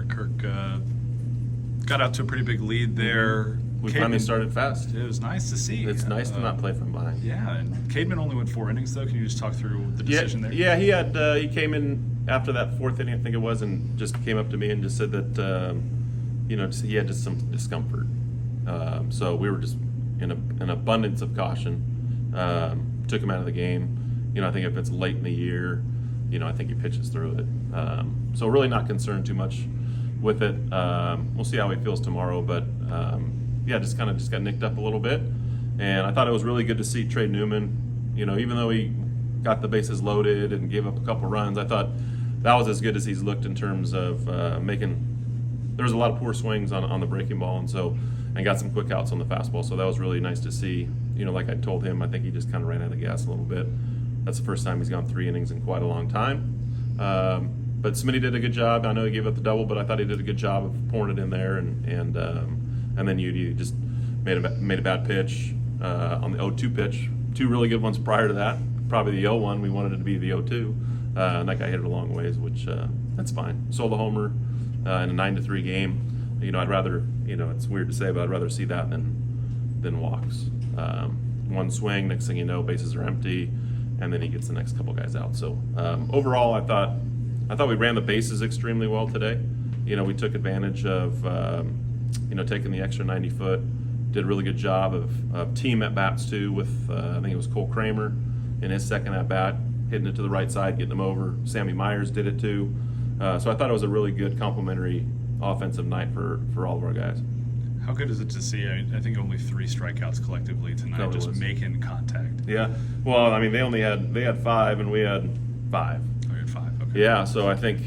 there. Kirk got out to a pretty big lead there. We finally started fast. It was nice to see. It's nice to not play from behind. Yeah, and Cademan only went 4 innings, though. Can you just talk through the decision there? Yeah, he came in after that 4th inning, I think it was, and just came up to me and just said that, he had just some discomfort. So we were just in an abundance of caution. Took him out of the game. I think if it's late in the year, I think he pitches through it. So really not concerned too much with it. We'll see how he feels tomorrow, but just got nicked up a little bit. And I thought it was really good to see Trey Newman, even though he got the bases loaded and gave up a couple runs, I thought that was as good as he's looked in terms of there was a lot of poor swings on the breaking ball, and got some quick outs on the fastball. So that was really nice to see. Like I told him, I think he just kind of ran out of the gas a little bit. That's the first time he's gone 3 innings in quite a long time. But Smitty did a good job. I know he gave up the double, but I thought he did a good job of pouring it in there. And then Udi just made a bad pitch on the 0-2 pitch. 2 really good ones prior to that. Probably the 0-1. We wanted it to be the 0-2. And that guy hit it a long ways, which that's fine. Sold a homer in a 9-3 game. I'd rather, it's weird to say, but I'd rather see that than walks. 1 swing, next thing you know, bases are empty, and then he gets the next couple guys out. So overall, I thought we ran the bases extremely well today. We took advantage of taking the extra 90 foot. Did a really good job of team at bats too. With I think it was Cole Cramer in his second at bat, hitting it to the right side, getting him over. Sammy Myers did it too. So I thought it was a really good complimentary offensive night for all of our guys. How good is it to see? I think only 3 strikeouts collectively tonight, Totally just was. Making contact. Yeah. Well, I mean, they had 5 and we had 5. Oh, you had 5. Okay. Yeah. So I think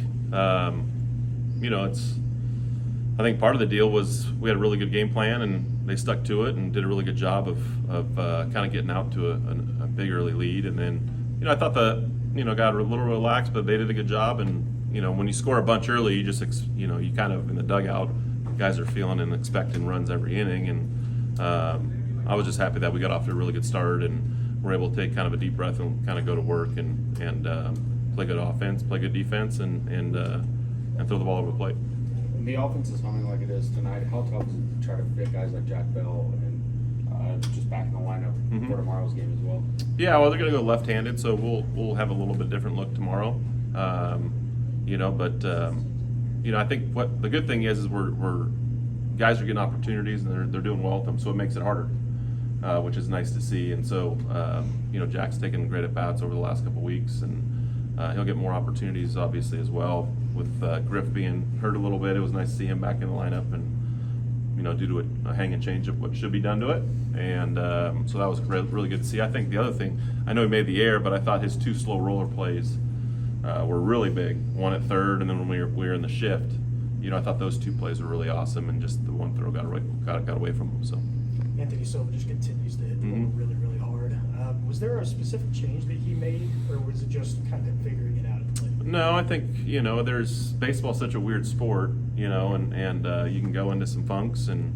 I think part of the deal was we had a really good game plan and they stuck to it and did a really good job of kind of getting out to a big early lead. And then I thought got a little relaxed, but they did a good job. And when you score a bunch early, you just you kind of in the dugout, guys are feeling and expecting runs every inning. And I was just happy that we got off to a really good start and were able to take kind of a deep breath and kind of go to work and play good offense, play good defense, and throw the ball over the plate. When the offense is humming like it is tonight, how tough is it to try to fit guys like Jack Bell and just back in the lineup for tomorrow's game as well? Yeah, well, they're going to go left-handed, so we'll have a little bit different look tomorrow. I think what the good thing is we're guys are getting opportunities and they're doing well with them, so it makes it harder, which is nice to see. And so Jack's taken great at bats over the last couple weeks, and he'll get more opportunities obviously as well. With Griff being hurt a little bit, it was nice to see him back in the lineup and due to a hang and change of what should be done to it. And so that was really good to see. I think the other thing, I know he made the error, but I thought his 2 slow roller plays were really big. One at third, and then when we were in the shift, I thought those 2 plays were really awesome, and just the one throw got away from him. So Anthony Silva just continues to hit the ball really, really hard. Was there a specific change that he made, or was it just kind of figuring it out at the plate? No, I think there's baseball's such a weird sport, and you can go into some funks and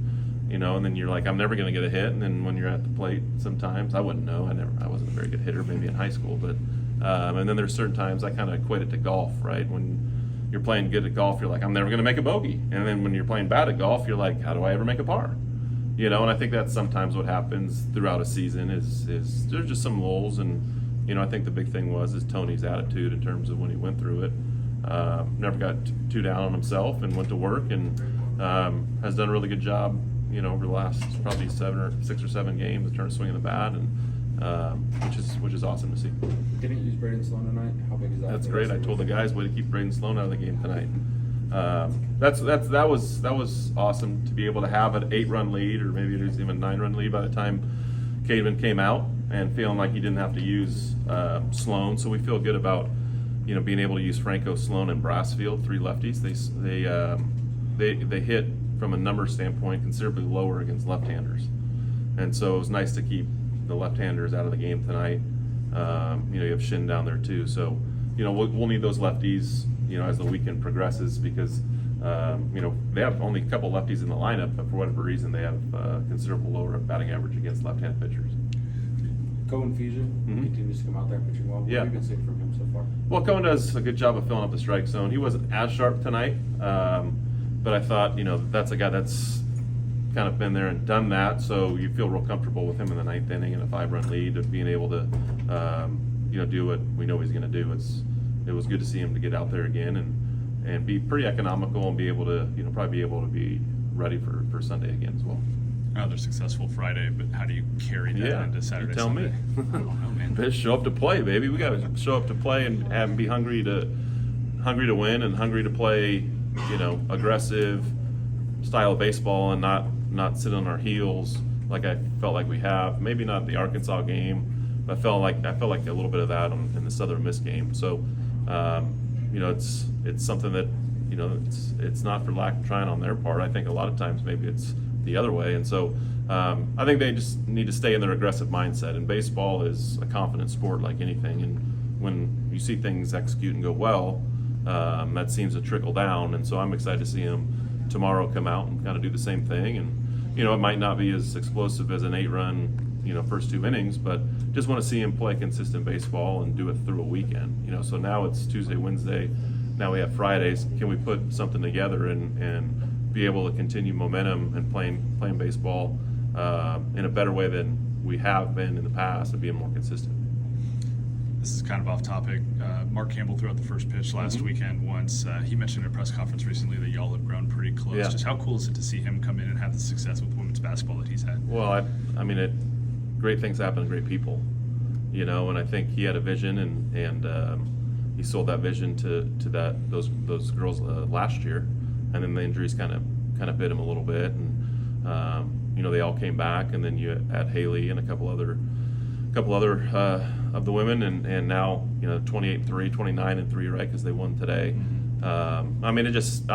then you're like, I'm never going to get a hit, and then when you're at the plate, sometimes I wouldn't know. I wasn't a very good hitter, maybe in high school, but and then there's certain times I kind of equate it to golf, right? When you're playing good at golf, you're like, I'm never going to make a bogey, and then when you're playing bad at golf, you're like, how do I ever make a par? And I think that's sometimes what happens throughout a season is there's just some lulls, and I think the big thing was Tony's attitude in terms of when he went through it. Never got too down on himself and went to work, and has done a really good job, over the last probably 6 or 7 games of trying to swing in the bat, and which is awesome to see. Didn't use Braden Sloan tonight. How big is that? That's great. I told the guys way to keep Braden Sloan out of the game tonight. That was awesome to be able to have an 8-run lead, or maybe it was even a 9-run lead by the time Cademan came out, and feeling like he didn't have to use Sloan. So we feel good about being able to use Franco, Sloan, and Brassfield, 3 lefties. They hit from a number standpoint considerably lower against left-handers, and so it was nice to keep the left-handers out of the game tonight. You have Shin down there too, so we'll need those lefties as the weekend progresses, because they have only a couple lefties in the lineup, but for whatever reason they have considerable lower batting average against left-hand pitchers. Cohen Feja continues to come out there pitching well. What have you been seeing from him so far? Well, Cohen does a good job of filling up the strike zone. He wasn't as sharp tonight. but I thought, that's a guy that's kind of been there and done that, so you feel real comfortable with him in the 9th inning in a 5-run lead of being able to, do what we know he's going to do. It was good to see him to get out there again and be pretty economical and be able to, probably be able to be ready for Sunday again as well. Another successful Friday, but how do you carry that into Saturday? You tell Sunday? me. I don't know, man. Just show up to play, baby. We got to show up to play and be hungry to win and hungry to play, aggressive style of baseball and not sit on our heels like I felt like we have. Maybe not the Arkansas game, but I felt like a little bit of that in the Southern Miss game. So, it's something that it's not for lack of trying on their part. I think a lot of times maybe it's the other way, and so I think they just need to stay in their aggressive mindset. And baseball is a confident sport like anything, and when you see things execute and go well, that seems to trickle down. And so I'm excited to see them tomorrow come out and kind of do the same thing. And it might not be as explosive as an 8-run first 2 innings, but just want to see him play consistent baseball and do it through a weekend. So now it's Tuesday, Wednesday, now we have Fridays. Can we put something together and be able to continue momentum and playing baseball in a better way than we have been in the past and being more consistent? This is kind of off topic. Mark Campbell threw out the first pitch last weekend once. He mentioned in a press conference recently that y'all have grown pretty close. Yeah. Just how cool is it to see him come in and have the success with women's basketball that he's had? Well, great things happen to great people, and I think he had a vision and he sold that vision to those girls last year, and then the injuries kind of bit him a little bit, and they all came back, and then you add Haley and a couple other of the women, and now 28-3, 29-3, right? Because they won today. I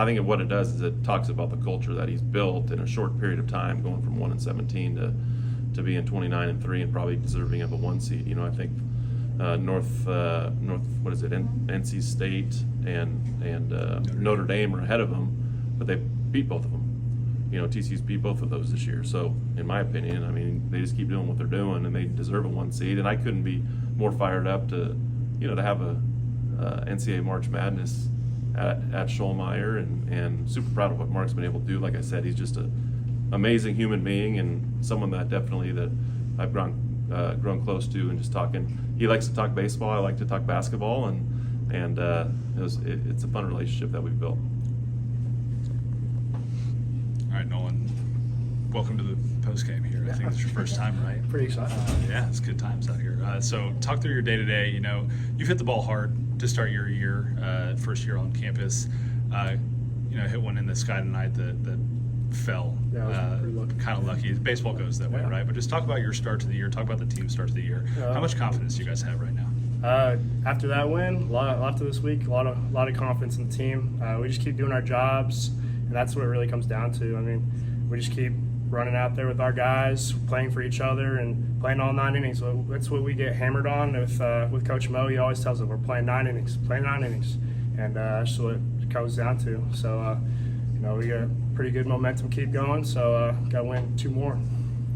think what it does is it talks about the culture that he's built in a short period of time, going from 1-17 to being 29-3 and probably deserving of a 1 seed. I think NC State and Notre Dame are ahead of them, but they beat both of them. TCU's beat both of those this year. So, in my opinion, they just keep doing what they're doing, and they deserve a 1 seed. And I couldn't be more fired up to have a NCAA March Madness at Schollmeyer, and super proud of what Mark's been able to do. Like I said, he's just an amazing human being and someone that I've grown close to, and just talking. He likes to talk baseball. I like to talk basketball, and it's a fun relationship that we've built. All right, Nolan, welcome to the postgame here. I think it's your first time, right? Pretty excited. Yeah, it's good times out here. So talk through your day-to-day. You've hit the ball hard to start your year, first year on campus. Hit one in the sky tonight that fell. Yeah, I was pretty lucky. Kind of lucky. Baseball goes that way, Yeah. right? But just talk about your start to the year. Talk about the team's start to the year. How much confidence do you guys have right now? After that win, after this week, a lot of confidence in the team. We just keep doing our jobs, and that's what it really comes down to. We just keep running out there with our guys, playing for each other, and playing all 9 innings. So that's what we get hammered on with Coach Mo. He always tells us we're playing 9 innings, and that's what it comes down to. So, we got pretty good momentum, keep going. So, got to win 2 more.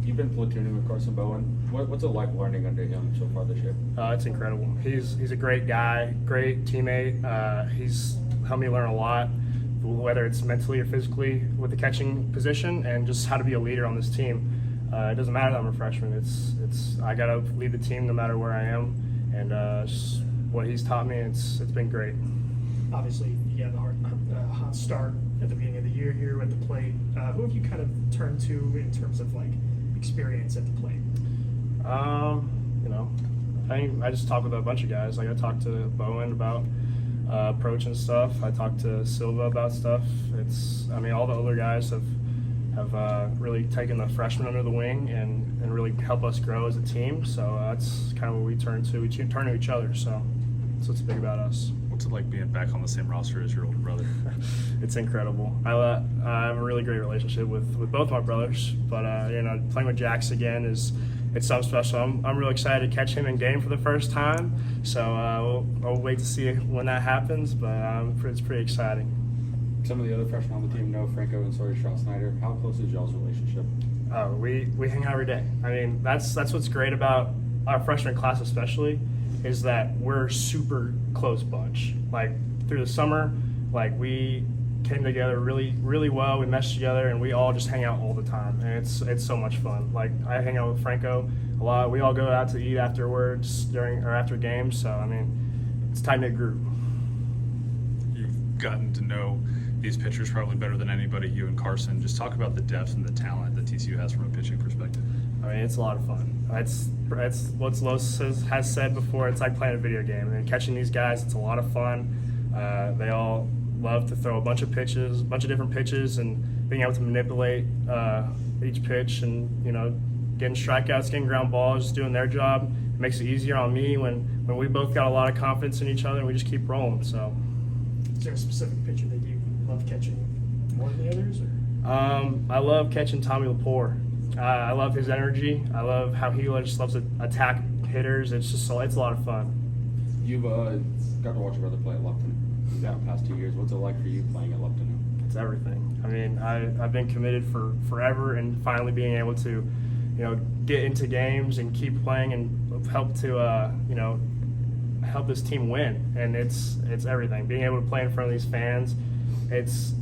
You've been platooning with Carson Bowen. What's it like learning under him so far this year? It's incredible. He's a great guy, great teammate. He's helped me learn a lot, whether it's mentally or physically with the catching position, and just how to be a leader on this team. It doesn't matter that I'm a freshman. It's I gotta lead the team no matter where I am, and just what he's taught me, it's been great. Obviously, you had the hot start at the beginning of the year here at the plate. Who have you kind of turned to in terms of experience at the plate? I just talk with a bunch of guys. I talked to Bowen about approach and stuff. I talked to Silva about stuff. All the older guys have really taken the freshmen under the wing and really help us grow as a team. So that's kind of what we turn to. We turn to each other. So that's what's big about us. What's it like being back on the same roster as your older brother? It's incredible. I have a really great relationship with both my brothers, but playing with Jax again it's something special. I'm really excited to catch him in game for the first time. So I'll wait to see when that happens, but it's pretty exciting. Some of the other freshmen on the team know Franco and Sawyer Stroud-Snyder. How close is y'all's relationship? We hang out every day. That's what's great about our freshman class especially, is that we're super close bunch. Through the summer, we came together really, really well. We meshed together, and we all just hang out all the time, and it's so much fun. Like, I hang out with Franco a lot. We all go out to eat afterwards after games. So I mean, it's a tight-knit group. You've gotten to know these pitchers probably better than anybody, you and Carson. Just talk about the depth and the talent that TCU has from a pitching perspective. I mean, it's a lot of fun. It's what Los has said before. It's like playing a video game. And catching these guys, it's a lot of fun. They all love to throw a bunch of different pitches, and being able to manipulate each pitch, and getting strikeouts, getting ground balls, just doing their job. It makes it easier on me when we both got a lot of confidence in each other, and we just keep rolling. So, is there a specific pitcher that you love catching more than the others? Or? I love catching Tommy Lepore. I love his energy. I love how he just loves to attack hitters. It's a lot of fun. You've got to watch your brother play at Lupton in the past 2 years. What's it like for you playing at Lupton now? It's everything. I mean, I've been committed for forever, and finally being able to, get into games and keep playing and help to, help this team win. And it's everything. Being able to play in front of these fans, it's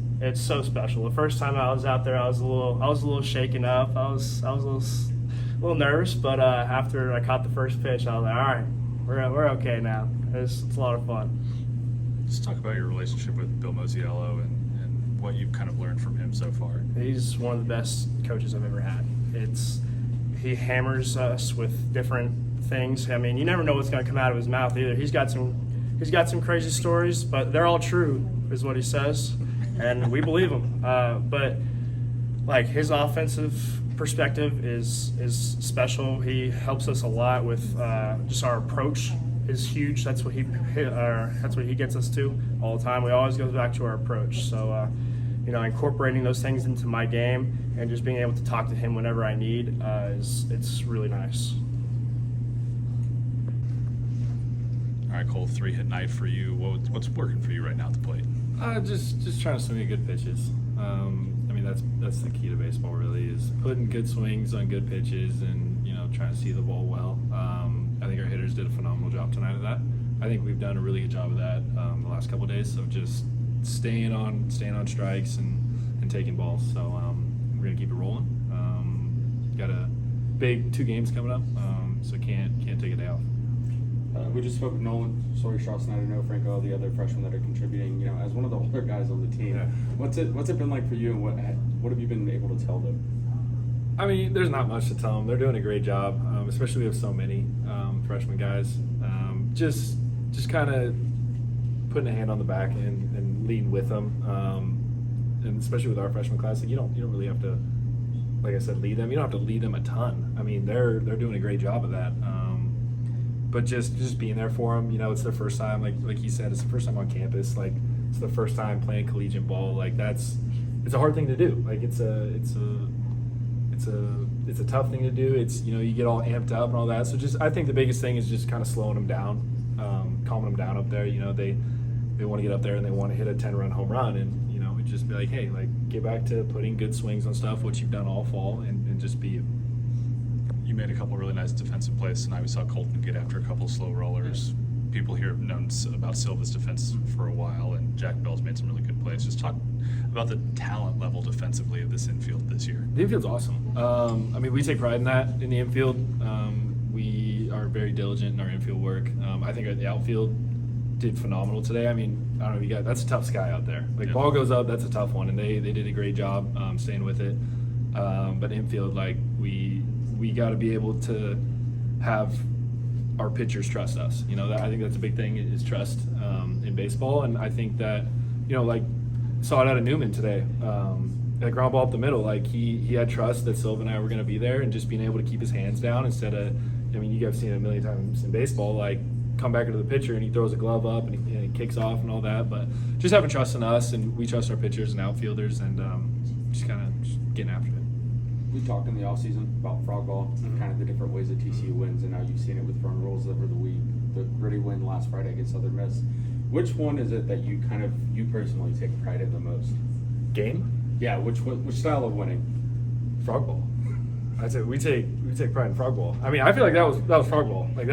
so special. The first time I was out there, I was a little shaken up. I was a little nervous, but after I caught the first pitch, I was like, all right, we're okay now. It's a lot of fun. Just talk about your relationship with Bill Mosiello and what you've kind of learned from him so far. He's one of the best coaches I've ever had. He hammers us with different things. I mean, you never know what's going to come out of his mouth either. He's got some crazy stories, but they're all true, is what he says, and we believe him. But like, his offensive perspective is special. He helps us a lot with just our approach is huge. That's what he gets us to all the time. We always go back to our approach. So incorporating those things into my game and just being able to talk to him whenever I need it's really nice. All right, Cole, 3-hit night for you. What's working for you right now at the plate? Just trying to swing at good pitches. I mean, that's the key to baseball, really, is putting good swings on good pitches and trying to see the ball well. I think our hitters did a phenomenal job tonight of that. I think we've done a really good job of that the last couple of days of just staying on strikes and taking balls. So we're gonna keep it rolling. Got a big 2 games coming up, so can't take a day off. We just spoke with Nolan Traeger, I know Franco, the other freshmen that are contributing. As one of the older guys on the team, Yeah. what's it been like for you, and what have you been able to tell them? I mean, there's not much to tell them. They're doing a great job, especially we have so many freshman guys. Just kind of putting a hand on the back and leading with them, and especially with our freshman class, you don't really have to, like I said, lead them. You don't have to lead them a ton. I mean, they're doing a great job of that. But just being there for them, it's their first time. Like he said, it's the first time on campus. Like, it's the first time playing collegiate ball. Like, it's a hard thing to do. Like, it's a tough thing to do. It's you get all amped up and all that. So I think the biggest thing is just kind of slowing them down, calming them down up there. They want to get up there and they want to hit a 10-run home run, and it'd just be like, hey, get back to putting good swings on stuff, what you've done all fall, and just be you. You made a couple really nice defensive plays tonight. We saw Colton get after a couple slow rollers. People here have known about Silva's defense for a while, and Jack Bell's made some really good plays. Just talk about the talent level defensively of this infield this year. The infield's awesome. I mean, we take pride in that in the infield. We are very diligent in our infield work. I think the outfield did phenomenal today. I mean, I don't know if you guys, that's a tough sky out there. Like, ball goes up, that's a tough one, and they did a great job staying with it. But infield, we got to be able to have our pitchers trust us. I think that's a big thing, is trust in baseball. And I think that, saw it out of Newman today. That ground ball up the middle, he had trust that Silva and I were going to be there, and just being able to keep his hands down instead of, you guys have seen it a million times in baseball, come back into the pitcher and he throws a glove up and he kicks off and all that. But just having trust in us, and we trust our pitchers and outfielders, and just kind of getting after it. We talked in the offseason about frog ball, kind of the different ways that TCU wins, and now you've seen it with Fern Rolls over the week, the gritty win last Friday against Southern Miss. Which one is it that you personally take pride in the most? Game? Yeah, which style of winning? Frog ball. I'd say we take pride in frog ball. I mean, I feel like that was frog ball. I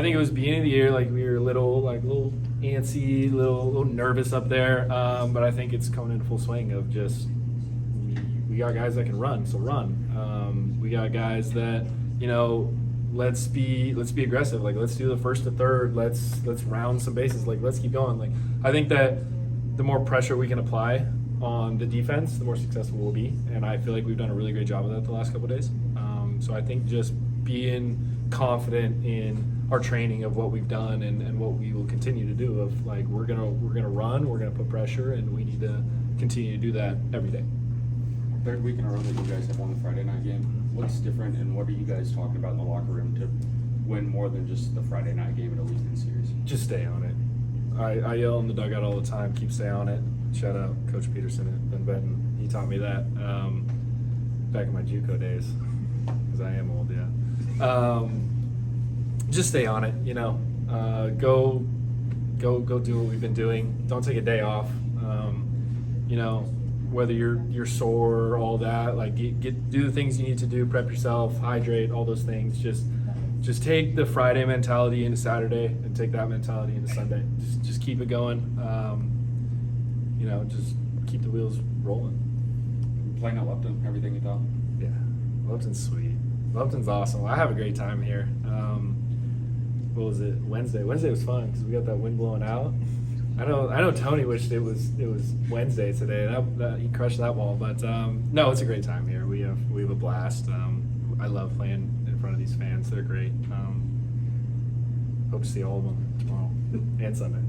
think it was beginning of the year, we were little antsy, little nervous up there, but I think it's coming in full swing of just we got guys that can run, so run. We got guys that, you know, let's be aggressive. Like, let's do the first to third. Let's round some bases. Like, let's keep going. Like, I think that the more pressure we can apply on the defense, the more successful we'll be. And I feel like we've done a really great job of that the last couple of days. So I think just being confident in our training of what we've done and what we will continue to do. Of like, we're gonna run, we're gonna put pressure, and we need to continue to do that every day. Third week in a row that you guys have won the Friday night game. What's different, and what are you guys talking about in the locker room to win more than just the Friday night game in a weekend series? Just stay on it. I yell in the dugout all the time, keep stay on it. Shout out Coach Peterson at Benton. He taught me that back in my JUCO days, because I am old, yeah. Just stay on it, you know. Go do what we've been doing. Don't take a day off. You know, whether you're sore, all that, like do the things you need to do, prep yourself, hydrate, all those things. Just take the Friday mentality into Saturday and take that mentality into Sunday. Just keep it going. You know, just keep the wheels rolling. Playing at Lupton, everything you thought? Yeah, Lupton's sweet. Lupton's awesome. I have a great time here. What was it? Wednesday. Wednesday was fun because we got that wind blowing out. I know Tony wished it was Wednesday today. That he crushed that ball, but no, it's a great time here. We have a blast. I love playing in front of these fans. They're great. Hope to see all of them tomorrow and Sunday.